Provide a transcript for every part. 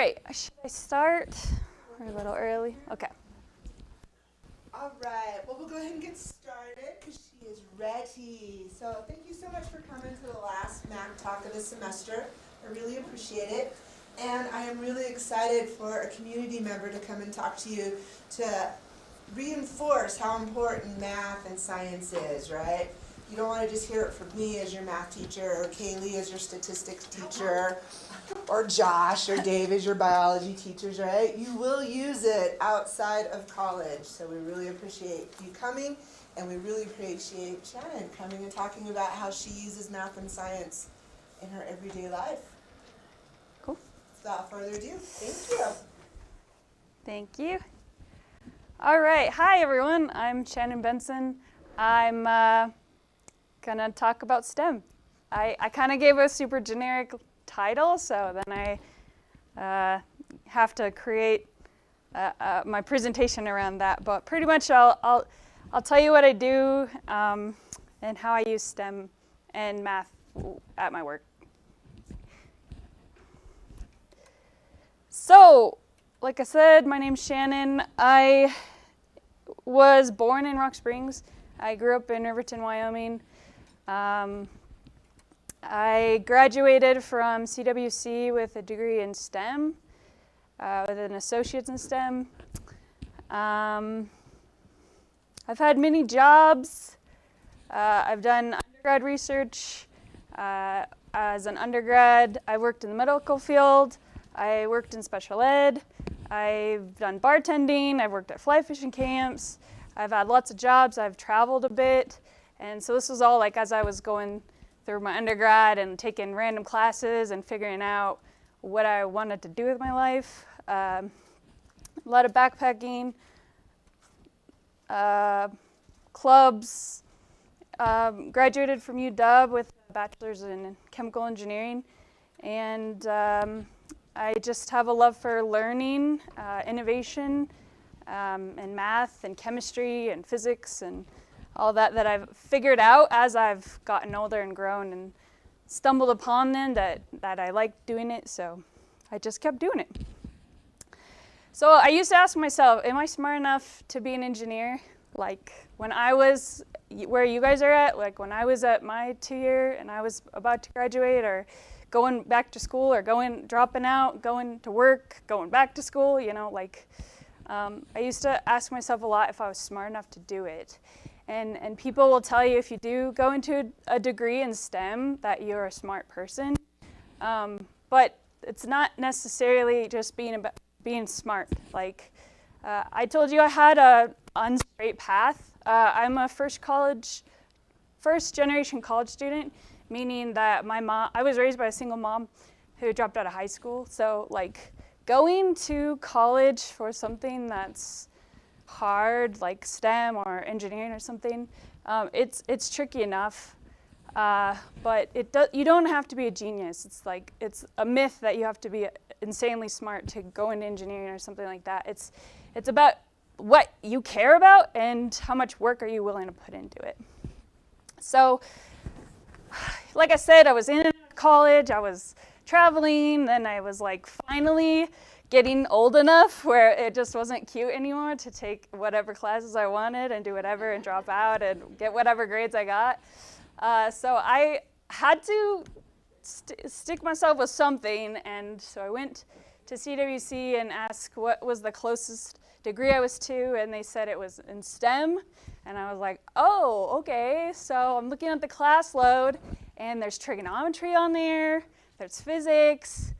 right, should I start? We're a little early. Okay. All right, well, we'll go ahead and get started because she is ready. So thank you so much for coming to the last Mac Talk of the semester. I really appreciate it. And I am really excited for a community member to come and talk to you to reinforce how important math and science is, right? You don't want to just hear it from me as your math teacher, or Kaylee as your statistics teacher, or Josh or Dave as your biology teachers, right? You will use it outside of college. So we really appreciate you coming, and we really appreciate Shannon coming and talking about how she uses math and science in her everyday life. Cool. Without further ado, thank you. Thank you. All right, hi everyone. I'm Shannon Bendtsen. I'm gonna talk about STEM. I kind of gave a super generic title, so then I have to create my presentation around that. But pretty much, I'll tell you what I do and how I use STEM and math at my work. So, like I said, my name's Shannon. I was born in Rock Springs. I grew up in Riverton, Wyoming. I graduated from CWC with a degree in STEM, with an associate's in STEM. I've had many jobs. I've done undergrad research. As an undergrad, I worked in the medical field. I worked in special ed. I've done bartending. I've worked at fly fishing camps. I've had lots of jobs. I've traveled a bit. And so this was all like as I was going through my undergrad and taking random classes and figuring out what I wanted to do with my life. A lot of backpacking, clubs. Graduated from UW with a bachelor's in chemical engineering. And I just have a love for learning, innovation, and math and chemistry and physics and all that I've figured out as I've gotten older and grown and stumbled upon them that I liked doing it, so I just kept doing it. So I used to ask myself, am I smart enough to be an engineer? Like when I was where you guys are at, like when I was at my 2-year and I was about to graduate or going back to school or dropping out, going to work, going back to school, you know, like I used to ask myself a lot if I was smart enough to do it. And people will tell you if you do go into a degree in STEM that you're a smart person. But it's not necessarily just being smart. Like I told you I had a unstraight path. I'm a first generation college student, meaning that I was raised by a single mom who dropped out of high school. So like going to college for something that's hard, like STEM or engineering or something, it's tricky enough. But you don't have to be a genius. It's a myth that you have to be insanely smart to go into engineering or something like that. It's about what you care about and how much work are you willing to put into it. So, like I said, I was in college, I was traveling, then I was like finally getting old enough where it just wasn't cute anymore to take whatever classes I wanted and do whatever and drop out and get whatever grades I got. So I had to stick myself with something, and so I went to CWC and asked what was the closest degree I was to, and they said it was in STEM. And I was like, oh, okay. So I'm looking at the class load, and there's trigonometry on there, there's physics,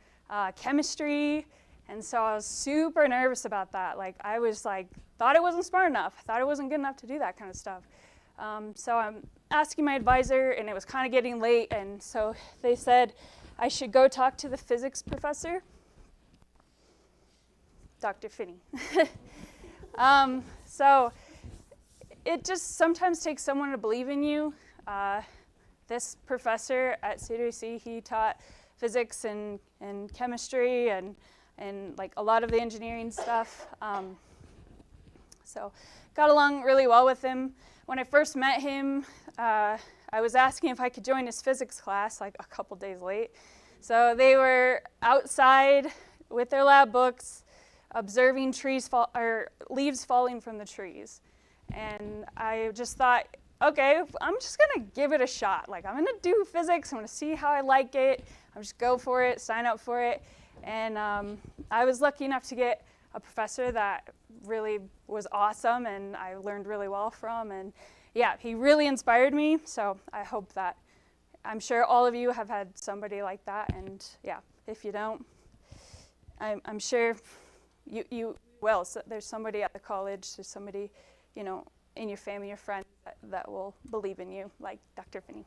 chemistry, and so I was super nervous about that. Like I was like, thought it wasn't smart enough, thought it wasn't good enough to do that kind of stuff. So I'm asking my advisor, and it was kind of getting late, and so they said I should go talk to the physics professor, Dr. Finney. So it just sometimes takes someone to believe in you. This professor at CWC, he taught physics and chemistry and like a lot of the engineering stuff. So got along really well with him. When I first met him, I was asking if I could join his physics class like a couple days late. So they were outside with their lab books, observing leaves falling from the trees. And I just thought, okay, I'm just gonna give it a shot. Like, I'm gonna do physics, I'm gonna see how I like it, I'm just go for it, sign up for it. And I was lucky enough to get a professor that really was awesome and I learned really well from. And yeah, he really inspired me. So I hope that, I'm sure all of you have had somebody like that. And yeah, if you don't, I'm sure you will. So there's somebody at the college, there's somebody, you know, in your family or friends that will believe in you, like Dr. Finney.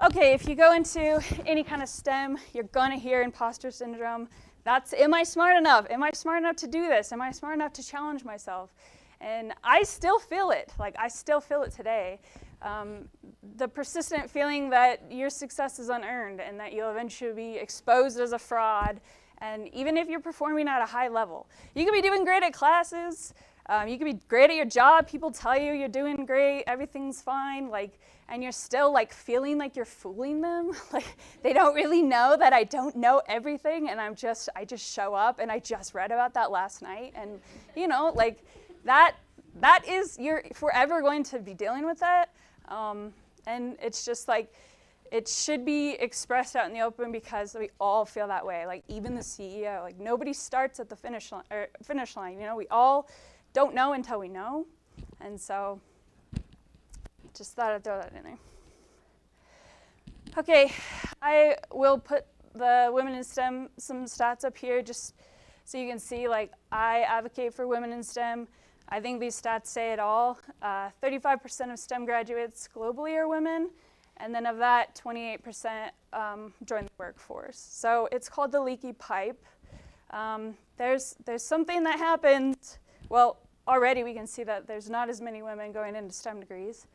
Okay, if you go into any kind of STEM, you're gonna hear imposter syndrome. That's, am I smart enough? Am I smart enough to do this? Am I smart enough to challenge myself? And I still feel it, like I still feel it today. The persistent feeling that your success is unearned and that you'll eventually be exposed as a fraud. And even if you're performing at a high level, you could be doing great at classes, you could be great at your job, people tell you you're doing great, everything's fine, like, and you're still like feeling like you're fooling them. Like, they don't really know that I don't know everything and I just show up and I just read about that last night. And you know, like that is, you're forever going to be dealing with that. And it's just like, it should be expressed out in the open because we all feel that way. Like even the CEO, like nobody starts at the finish line. You know, we all don't know until we know. And so just thought I'd throw that in there. Okay, I will put the women in STEM, some stats up here just so you can see, like, I advocate for women in STEM. I think these stats say it all. 35% of STEM graduates globally are women. And then of that, 28% join the workforce. So it's called the leaky pipe. There's something that happens. Well, already we can see that there's not as many women going into STEM degrees,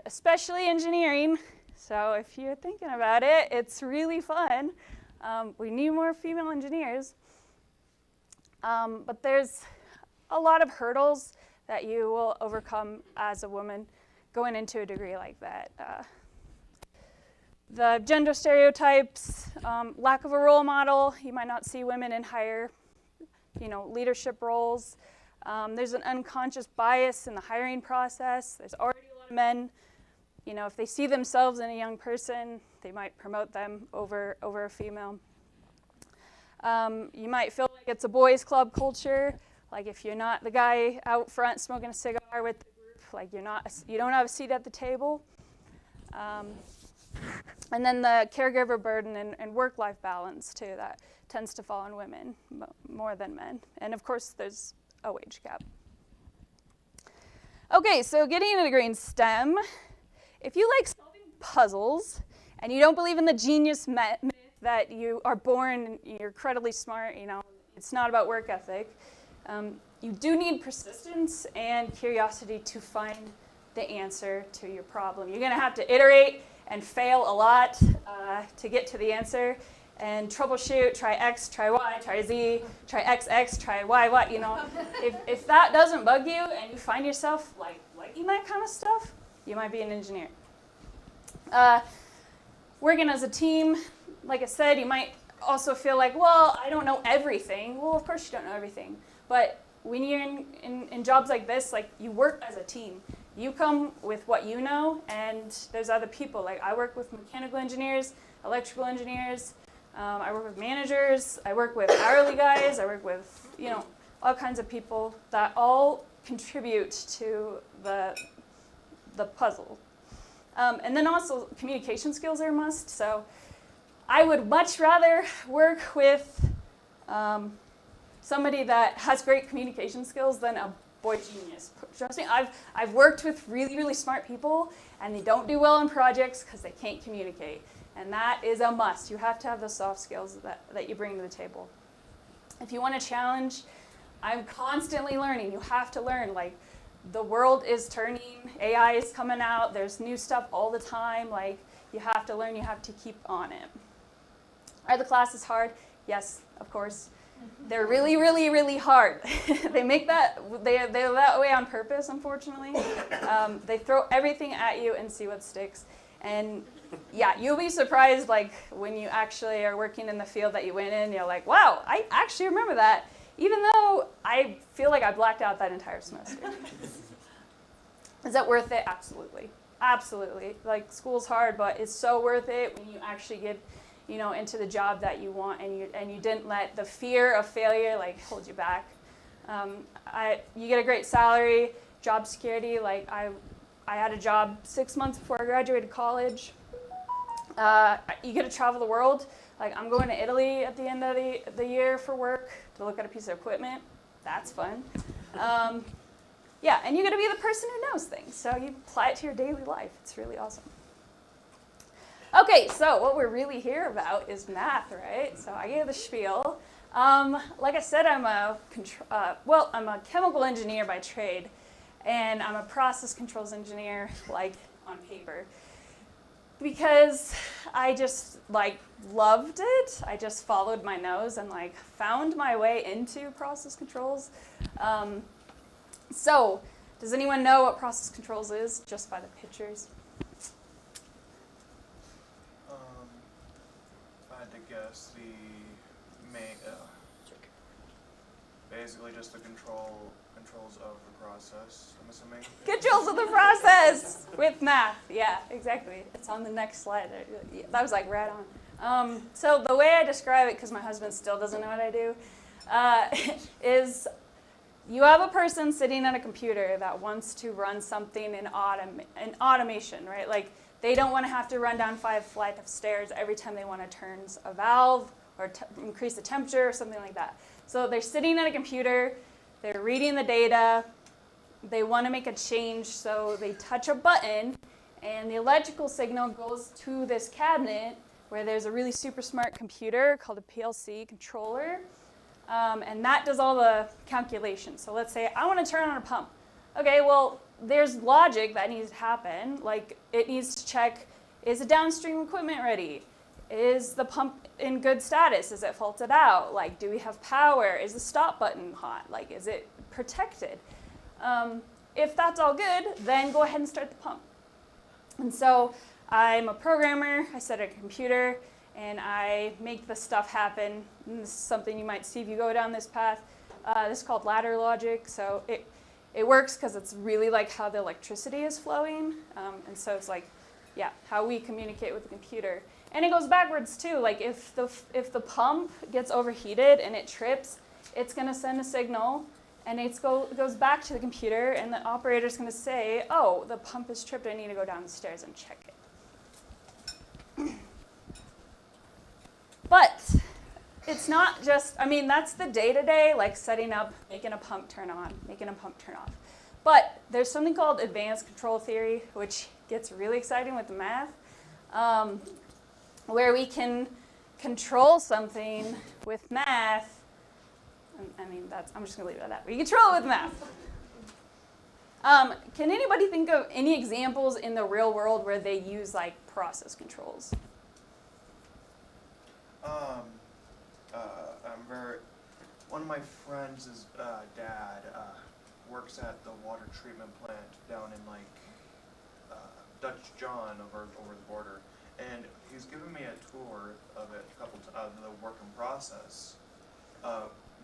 especially engineering. So if you're thinking about it, it's really fun. We need more female engineers. But there's a lot of hurdles that you will overcome as a woman going into a degree like that. The gender stereotypes, lack of a role model. You might not see women in higher, leadership roles. There's an unconscious bias in the hiring process. There's already a lot of men. If they see themselves in a young person, they might promote them over a female. You might feel like it's a boys' club culture. Like if you're not the guy out front smoking a cigar with the group, like you don't have a seat at the table. And then the caregiver burden and work-life balance, too, that tends to fall on women more than men. And, of course, there's a wage gap. Okay, so getting a degree in STEM, if you like solving puzzles and you don't believe in the genius myth that you are born and you're incredibly smart, it's not about work ethic, you do need persistence and curiosity to find the answer to your problem. You're going to have to iterate and fail a lot to get to the answer, and troubleshoot, try X, try Y, try Z, try XX, try Y, If that doesn't bug you and you find yourself liking that kind of stuff, you might be an engineer. Working as a team, like I said, you might also feel like, well, I don't know everything. Well, of course you don't know everything. But when you're in jobs like this, like you work as a team. You come with what you know, and there's other people. Like I work with mechanical engineers, electrical engineers. I work with managers. I work with hourly guys. I work with all kinds of people that all contribute to the puzzle. And then also communication skills are a must. So I would much rather work with somebody that has great communication skills than a boy genius. Trust me, I've worked with really, really smart people, and they don't do well in projects because they can't communicate. And that is a must. You have to have the soft skills that you bring to the table. If you want to challenge, I'm constantly learning. You have to learn. Like, the world is turning. AI is coming out. There's new stuff all the time. Like, you have to learn. You have to keep on it. Are the classes hard? Yes, of course. They're really, really, really hard. They're that way on purpose, unfortunately. They throw everything at you and see what sticks. And yeah, you'll be surprised, like, when you actually are working in the field that you went in, you're like, wow, I actually remember that, even though I feel like I blacked out that entire semester. Is that worth it? Absolutely. Absolutely. Like, school's hard, but it's so worth it when you actually get, you know, into the job that you want, and you didn't let the fear of failure, like, hold you back. You get a great salary, job security. Like, I had a job 6 months before I graduated college. You get to travel the world. Like, I'm going to Italy at the end of the year for work to look at a piece of equipment. That's fun. Yeah, and you get to be the person who knows things. So you apply it to your daily life. It's really awesome. Okay, so what we're really here about is math, right? So I gave the spiel. Like I said, I'm a chemical engineer by trade, and I'm a process controls engineer, like, on paper, because I just, like, loved it. I just followed my nose and, like, found my way into process controls. So, does anyone know what process controls is, just by the pictures? If I had to guess, basically just the controls of the process, I'm assuming. Controls of the process with math. Yeah, exactly. It's on the next slide. That was, like, right on. So the way I describe it, because my husband still doesn't know what I do, is you have a person sitting at a computer that wants to run something in automation, right? Like, they don't want to have to run down 5 flights of stairs every time they want to turn a valve or increase the temperature or something like that. So they're sitting at a computer, they're reading the data, they want to make a change, so they touch a button, and the electrical signal goes to this cabinet where there's a really super smart computer called a PLC controller, and that does all the calculations. So let's say I want to turn on a pump. Okay, well, there's logic that needs to happen. Like, it needs to check, is the downstream equipment ready? Is the pump in good status? Is it faulted out? Like, do we have power? Is the stop button hot? Like, is it protected? If that's all good, then go ahead and start the pump. And so I'm a programmer. I sit at a computer, and I make the stuff happen. And this is something you might see if you go down this path. This is called ladder logic. So it works because it's really like how the electricity is flowing. And so it's like, yeah, how we communicate with the computer. And it goes backwards too. Like, if the pump gets overheated and it trips, it's going to send a signal, and it goes back to the computer, and the operator's going to say, oh, the pump is tripped. I need to go down the stairs and check it. But it's not just, I mean, that's the day-to-day, like setting up, making a pump turn on, making a pump turn off. But there's something called advanced control theory, which gets really exciting with the math, where we can control something with math. I mean, I'm just going to leave it at that. We control it with math. Can anybody think of any examples in the real world where they use, like, process controls? One of my friends' dad works at the water treatment plant down in, like, Dutch John over the border, and he's given me a tour of it, of the work in process.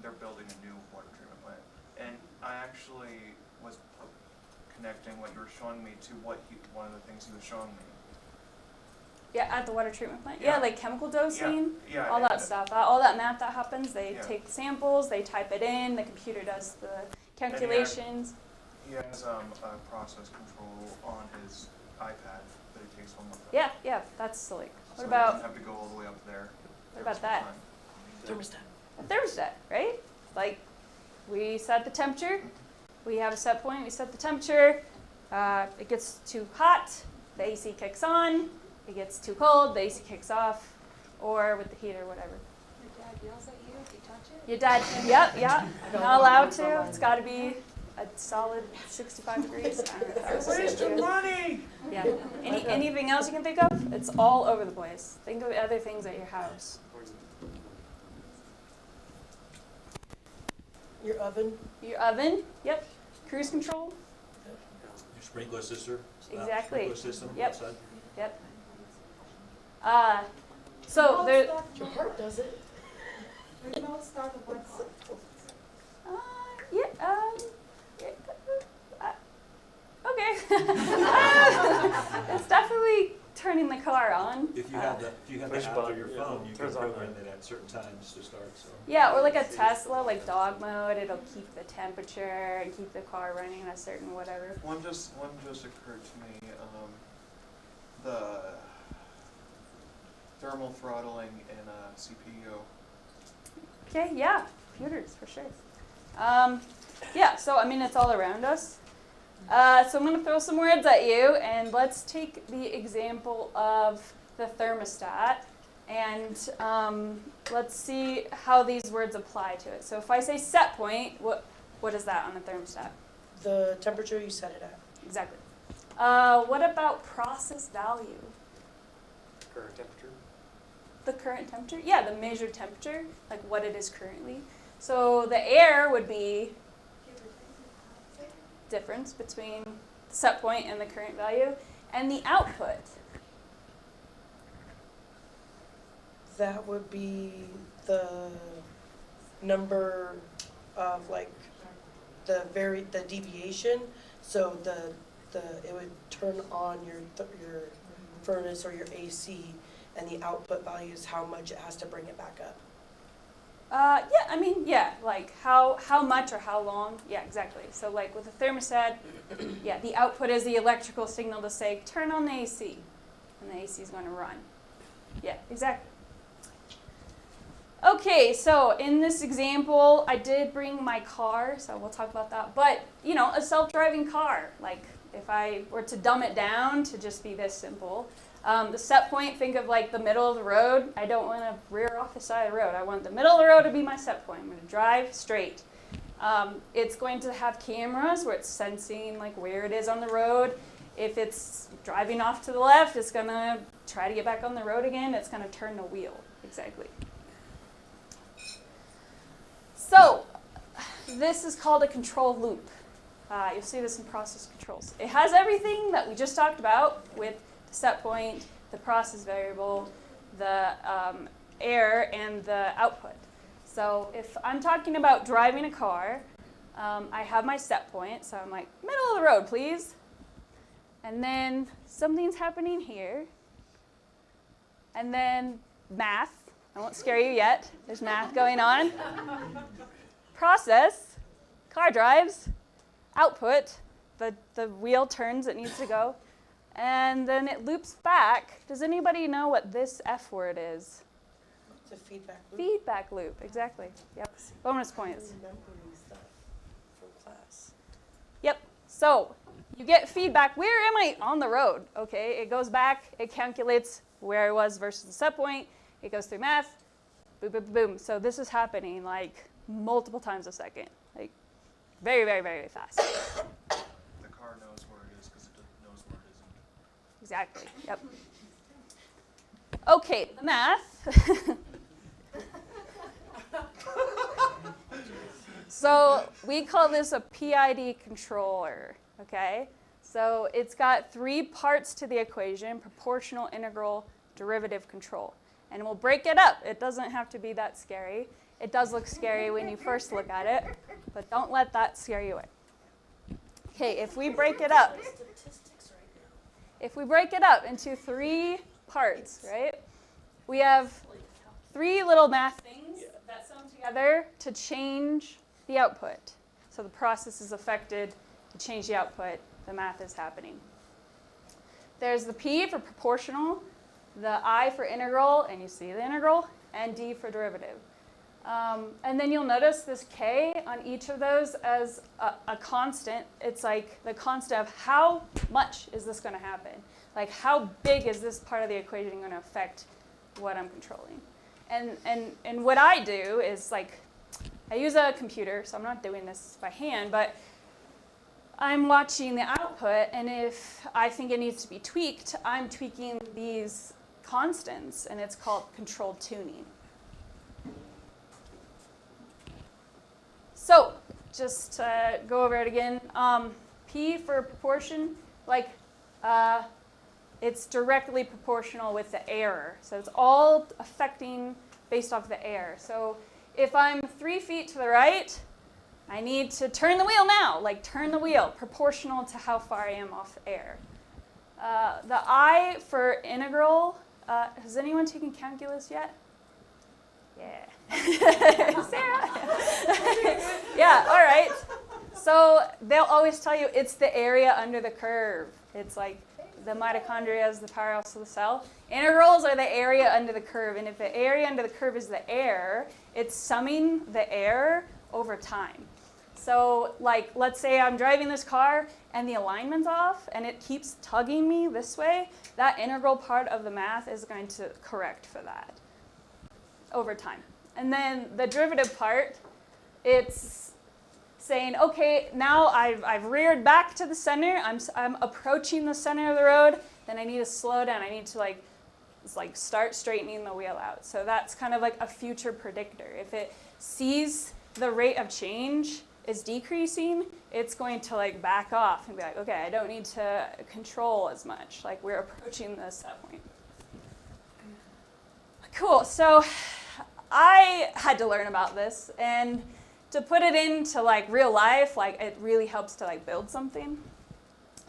They're building a new water treatment plant, and I actually was connecting what you were showing me to one of the things he was showing me. Yeah, at the water treatment plant. Yeah, like chemical dosing, yeah, all that stuff. All that math that happens, they take samples, they type it in, the computer does the calculations. He has a process control on his iPad that he takes home with him. Yeah, that's silly. What about? He doesn't have to go all the way up there. What about that? Thermostat. A thermostat, right? Like, we set the temperature. We have a set point. We set the temperature. It gets too hot. The AC kicks on. It gets too cold. The AC kicks off, or with the heat or whatever. Your dad yells at you if you touch it? Your dad, yep. Not allowed to. It's got to be a solid 65 degrees. Waste of money! Yeah. Anything else you can think of? It's all over the place. Think of other things at your house. Your oven. Your oven, yep. Cruise control. Your sprinkler system. Exactly. Sprinkler system Yep. outside. Yep. So there. Your heart does it. Remote start of what? Yeah. Okay. It's definitely turning the car on. If you have the push app button, on your yeah, phone, you can turns on. program it at certain times to start. So Yeah, or like a Tesla, like dog mode. It'll keep the temperature and keep the car running at a certain whatever. One just occurred to me. The thermal throttling in a CPU. Okay, yeah, computers for sure. Yeah, so I mean it's all around us. So I'm going to throw some words at you, and let's take the example of the thermostat, and let's see how these words apply to it. So if I say set point, what is that on a thermostat? The temperature you set it at. Exactly. What about process value? Current temperature. The current temperature? Yeah, the measured temperature, like what it is currently. So the air would be difference between the set point and the current value, and the output. That would be the number of like the deviation. So it would turn on your furnace or your AC, and the output value is how much it has to bring it back up. Yeah, I mean, yeah, like how much or how long. Yeah, exactly. So like with a thermostat, yeah, the output is the electrical signal to say, turn on the AC, and the AC is going to run. Yeah, exactly. Okay, so in this example, I did bring my car, so we'll talk about that. But, you know, a self-driving car, like if I were to dumb it down to just be this simple, the set point, think of like the middle of the road. I don't want to rear off the side of the road. I want the middle of the road to be my set point. I'm going to drive straight. It's going to have cameras where it's sensing like where it is on the road. If it's driving off to the left, it's going to try to get back on the road again. It's going to turn the wheel. Exactly. So this is called a control loop. You'll see this in process controls. It has everything that we just talked about with the set point, the process variable, the air, and the output. So if I'm talking about driving a car, I have my set point. So I'm like, middle of the road, please. And then something's happening here. And then math. I won't scare you yet. There's math going on. Process, car drives, output, the wheel turns, it needs to go, and then it loops back. Does anybody know what this F word is? It's a feedback loop. Feedback loop, exactly. Yep. Bonus points. Remembering stuff from class. Yep. So you get feedback. Where am I on the road? Okay, it goes back, it calculates where I was versus the set point. It goes through math, boom, boom, boom. So this is happening like multiple times a second, like very, very, very fast. The car knows where it is because it knows where it isn't. Exactly, yep. Okay, the math. So we call this a PID controller, okay? So it's got 3 parts to the equation: proportional, integral, derivative, control. And we'll break it up. It doesn't have to be that scary. It does look scary when you first look at it, but don't let that scare you away. Okay, if we break it up, into 3 parts, right? We have 3 little math things that sum together to change the output. So the process is affected to change the output. The math is happening. There's the P for proportional, the I for integral, and you see the integral, and D for derivative. And then you'll notice this K on each of those as a constant. It's like the constant of how much is this going to happen? Like how big is this part of the equation going to affect what I'm controlling? And what I do is like, I use a computer, so I'm not doing this by hand, but I'm watching the output, and if I think it needs to be tweaked, I'm tweaking these constants, and it's called controlled tuning. So just to go over it again, P for proportion, like it's directly proportional with the error. So it's all affecting based off the error. So if I'm 3 feet to the right, I need to turn the wheel now, like turn the wheel, proportional to how far I am off air. The I for integral, has anyone taken calculus yet? Yeah. Sarah? Yeah, all right. So they'll always tell you it's the area under the curve. It's like the mitochondria is the powerhouse of the cell. Integrals are the area under the curve, and if the area under the curve is the air, it's summing the air over time. So like, let's say I'm driving this car and the alignment's off and it keeps tugging me this way, that integral part of the math is going to correct for that over time. And then the derivative part, it's saying, okay, now I've reared back to the center, I'm approaching the center of the road, then I need to slow down, I need to like start straightening the wheel out. So that's kind of like a future predictor. If it sees the rate of change is decreasing, it's going to like back off and be like, okay, I don't need to control as much. Like we're approaching the set point. Cool, so I had to learn about this, and to put it into like real life, like it really helps to like build something.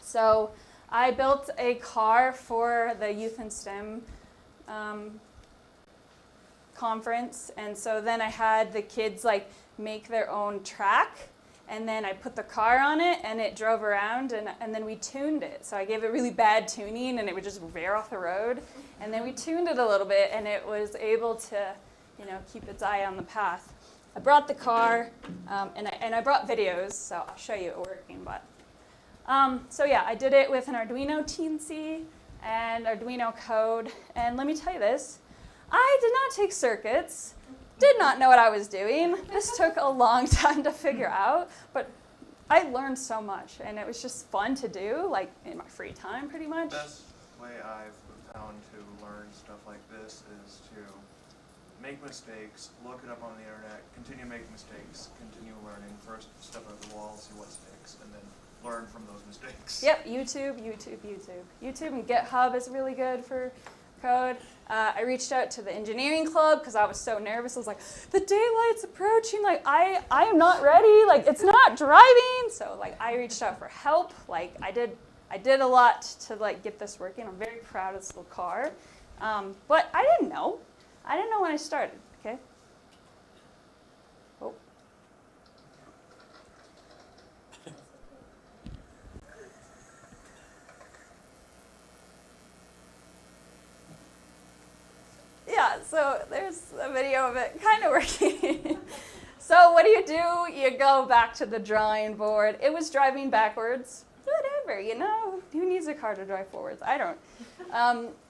So I built a car for the Youth in STEM conference, and so then I had the kids like make their own track, and then I put the car on it and it drove around, and then we tuned it. So I gave it really bad tuning and it would just veer off the road, and then we tuned it a little bit and it was able to, you know, keep its eye on the path. I brought the car and I brought videos, so I'll show you it working. But so yeah, I did it with an Arduino Teensy and Arduino code, and let me tell you this, I did not take circuits. Did not know what I was doing. This took a long time to figure out, but I learned so much, and it was just fun to do, like in my free time, pretty much. The best way I've found to learn stuff like this is to make mistakes, look it up on the internet, continue making mistakes, continue learning. First, step out the wall, see what sticks, and then learn from those mistakes. Yep, YouTube. YouTube and GitHub is really good for code. I reached out to the engineering club because I was so nervous. I was like, the daylight's approaching. Like, I am not ready. Like, it's not driving. So, like, I reached out for help. Like, I did a lot to, like, get this working. I'm very proud of this little car. But I didn't know. I didn't know when I started, okay? Oh. Yeah, so there's a video of it kind of working. So what do? You go back to the drawing board. It was driving backwards. Whatever, you know. Who needs a car to drive forwards? I don't.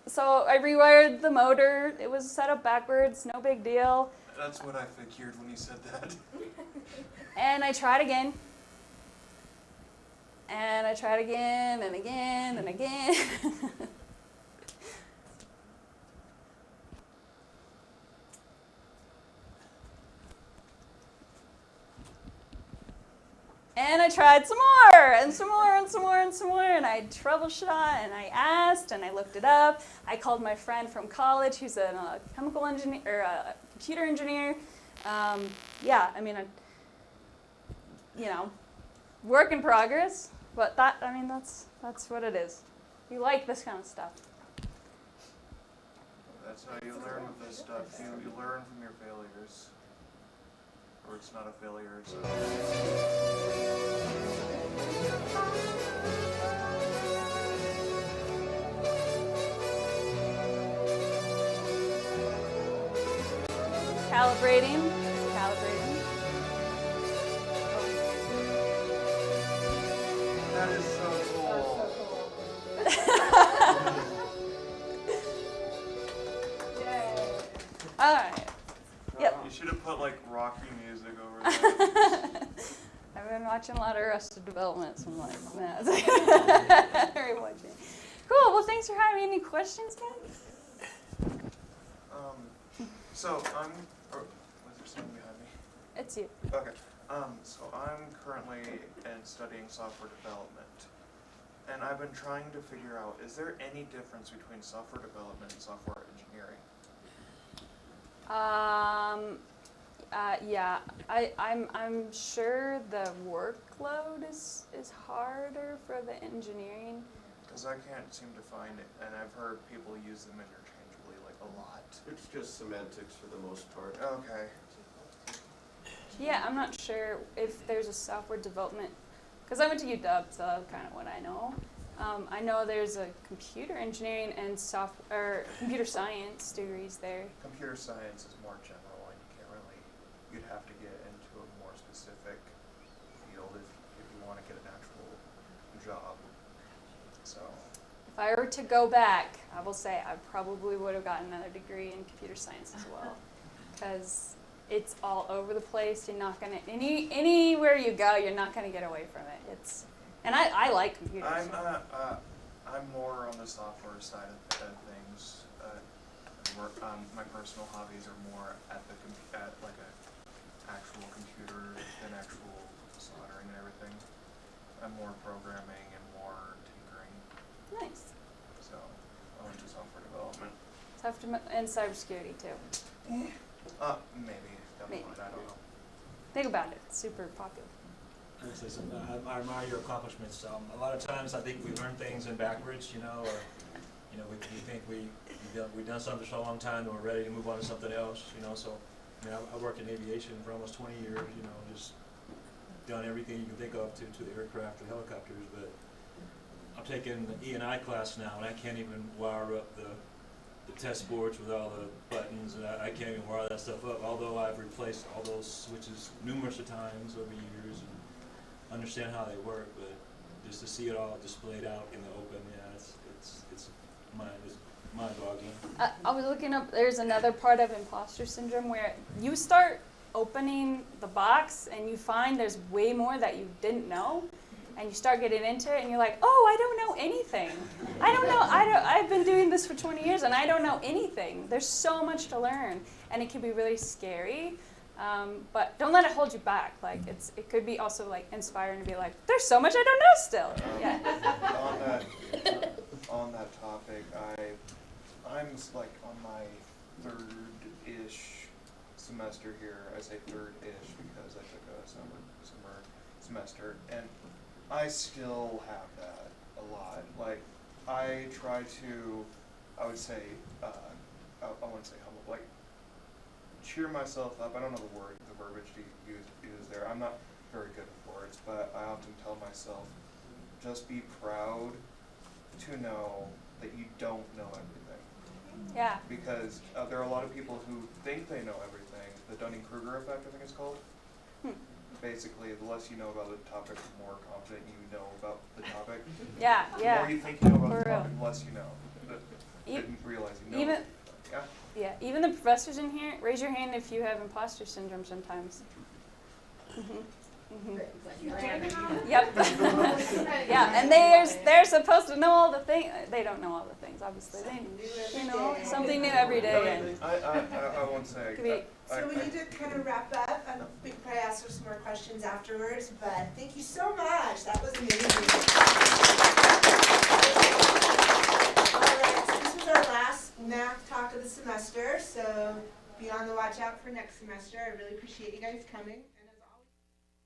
So I rewired the motor. It was set up backwards, no big deal. That's what I figured when you said that. And I tried again. And I tried again and again and again. And I tried some more, and some more, and some more, and some more, and I troubleshot, and I asked, and I looked it up. I called my friend from college who's a chemical engineer, or a computer engineer. Yeah, I mean, you know, work in progress, but that's what it is. You like this kind of stuff. That's how you learn with this stuff. You learn from your failures. Or it's not a failure, it's Calibrating. That is so cool. All right. Yep. You should have put like Rocky music over that. I've been watching a lot of Arrested Development, so I'm like, nah, it's rewatching. Cool. Well, thanks for having me. Any questions, guys? So was there someone behind me? It's you. Okay. So I'm currently studying software development. And I've been trying to figure out, is there any difference between software development and software engineering? Yeah, I'm sure the workload is harder for the engineering. Because I can't seem to find it, and I've heard people use them interchangeably like a lot. It's just semantics for the most part. Okay. Yeah, I'm not sure if there's a software development, because I went to UW, so that's kind of what I know. I know there's a computer engineering and computer science degrees there. Computer science is more general, and you can't really, you'd have to get into a more specific field if you want to get an actual job. So, If I were to go back, I will say I probably would have gotten another degree in computer science as well, because it's all over the place. You're not gonna anywhere you go, you're not gonna get away from it. And I like computers. I'm more on the software side of things. My personal hobbies are more at like a actual computer than actual soldering and everything. I'm more programming and more tinkering. Nice. So I went to software development. And cybersecurity too. Maybe down the Maybe. line, I don't know. Think about it. It's super popular. I would say something. I admire your accomplishments. A lot of times I think we learn things in backwards, or we think we've done something for a long time and we're ready to move on to something else, So, I worked in aviation for almost 20 years, just done everything you can think of to the aircraft, the helicopters, but I'm taking the E&I class now and I can't even wire up the test boards with all the buttons, and I can't even wire that stuff up, although I've replaced all those switches numerous of times over years and understand how they work, but just to see it all displayed out in the open, it's mind-boggling. I was looking up, there's another part of imposter syndrome where you start opening the box and you find there's way more that you didn't know, and you start getting into it and you're like, oh, I don't know anything. I've been doing this for 20 years and I don't know anything. There's so much to learn, and it can be really scary. But don't let it hold you back. Like it could be also like inspiring to be like, there's so much I don't know still. Yeah. On that topic, I'm like on my third-ish semester here. I say third-ish because I took a summer semester, and I still have that a lot. Like I try to, I would say, I wouldn't say humble, like cheer myself up. I don't know the verbiage to use there. I'm not very good with words, but I often tell myself, just be proud to know that you don't know everything. Yeah. Because there are a lot of people who think they know everything. The Dunning-Kruger effect, I think it's called. Basically, the less you know about the topic, the more confident you know about the topic. Yeah, The yeah. more you think you know about For the real. topic, the less you know. But didn't realize you know. Even Yeah. yeah, even the professors in here, raise your hand if you have imposter syndrome sometimes. Yep. Yeah, and they're supposed to know all the things. They don't know all the things, obviously. They, something new every day. And I won't say. So we need to kind of wrap up. We can probably ask some more questions afterwards, but thank you so much. That was amazing. All right, so this was our last math talk of the semester, so be on the watch out for next semester. I really appreciate you guys coming.